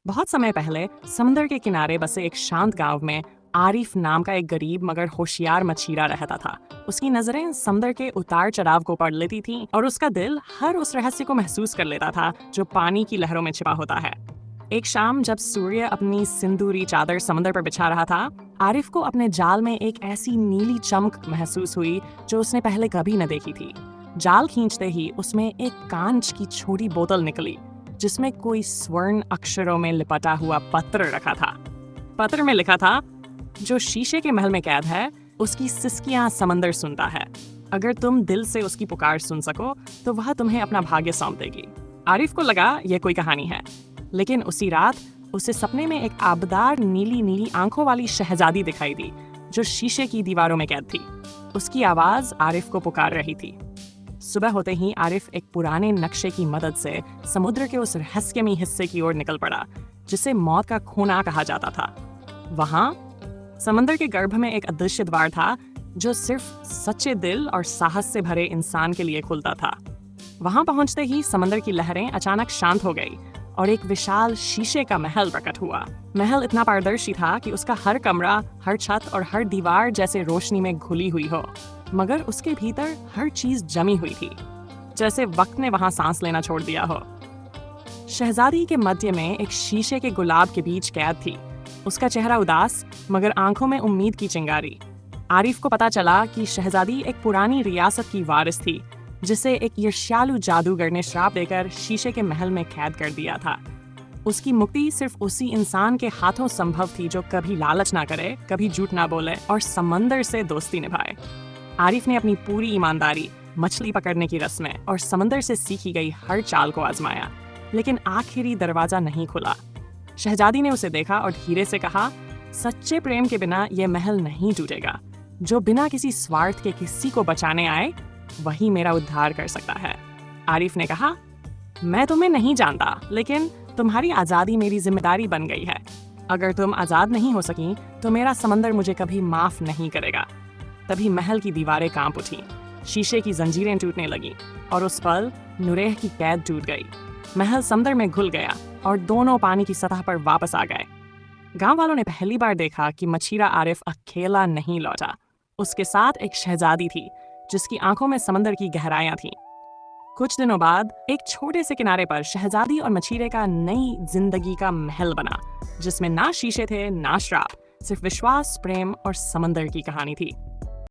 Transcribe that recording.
बहुत समय पहले समुद्र के किनारे बसे एक शांत गांव में आरिफ नाम का एक गरीब मगर होशियार मछीरा रहता था। उसकी नजरें समुद्र के उतार चढ़ाव को पढ़ लेती थीं और उसका दिल हर उस रहस्य को महसूस कर लेता था जो पानी की लहरों में छिपा होता है। एक शाम जब सूर्य अपनी सिंदूरी चादर समुद्र पर बिछा रहा था, आरिफ को अपने जाल में एक ऐसी नीली चमक महसूस हुई जो उसने पहले कभी न देखी थी। जाल खींचते ही उसमें एक कांच की छोटी बोतल निकली जिसमें कोई स्वर्ण अक्षरों में लिपटा हुआ पत्र रखा था। पत्र में लिखा था, जो शीशे के महल में कैद है उसकी सिसकियां समंदर सुनता है। अगर तुम दिल से उसकी पुकार सुन सको तो वह तुम्हें अपना भाग्य सौंप देगी। आरिफ को लगा यह कोई कहानी है, लेकिन उसी रात उसे सपने में एक आबदार नीली नीली आंखों वाली शहजादी दिखाई दी जो शीशे की दीवारों में कैद थी। उसकी आवाज आरिफ को पुकार रही थी। सुबह होते ही आरिफ एक पुराने नक्शे की मदद से समुद्र के उस रहस्यमयी हिस्से की ओर निकल पड़ा जिसे मौत का खूना कहा जाता था। वहां समंदर के गर्भ में एक अदृश्य द्वार था जो सिर्फ सच्चे दिल और साहस से भरे इंसान के लिए खुलता था। वहां पहुंचते ही समंदर की लहरें अचानक शांत हो गई और एक विशाल शीशे का महल प्रकट हुआ। महल इतना पारदर्शी था कि उसका हर कमरा, हर छत और हर दीवार जैसे रोशनी में घुली हुई हो, मगर उसके भीतर हर चीज जमी हुई थी, जैसे वक्त ने वहां सांस लेना छोड़ दिया हो। शहजादी के मध्य में एक शीशे के गुलाब के बीच कैद थी। उसका चेहरा उदास मगर आंखों में उम्मीद की चिंगारी। आरिफ को पता चला कि शहजादी एक पुरानी रियासत की वारिस थी जिसे एक ईर्ष्यालु जादूगर ने श्राप देकर शीशे के महल में कैद कर दिया था। उसकी मुक्ति सिर्फ उसी इंसान के हाथों संभव थी जो कभी लालच ना करे, कभी झूठ ना बोले और समंदर से दोस्ती निभाए। आरिफ ने अपनी पूरी ईमानदारी, मछली पकड़ने की रस्में और समंदर से सीखी गई हर चाल को आजमाया, लेकिन आखिरी दरवाजा नहीं खुला। शहजादी ने उसे देखा और धीरे से कहा, सच्चे प्रेम के बिना यह महल नहीं टूटेगा। जो बिना किसी स्वार्थ के किसी को बचाने आए वही मेरा उद्धार कर सकता है। आरिफ ने कहा, मैं तुम्हें नहीं जानता, लेकिन तुम्हारी आज़ादी मेरी जिम्मेदारी बन गई है। अगर तुम आज़ाद नहीं हो सकी तो मेरा समंदर मुझे कभी माफ नहीं करेगा। तभी महल की दीवारें कांप उठी, शीशे की जंजीरें टूटने लगी और उस पल नुरेह की कैद टूट गई। महल समंदर में घुल गया और दोनों पानी की सतह पर वापस आ गए। गांव वालों ने पहली बार देखा कि मछीरा आरिफ अकेला नहीं लौटा। उसके साथ एक शहजादी थी जिसकी आंखों में समंदर की गहराइयां थीं। कुछ दिनों बाद एक छोटे से किनारे पर शहजादी और मछीरे का नई जिंदगी का महल बना, जिसमें ना शीशे थे ना श्राप, सिर्फ विश्वास, प्रेम और समंदर की कहानी थी।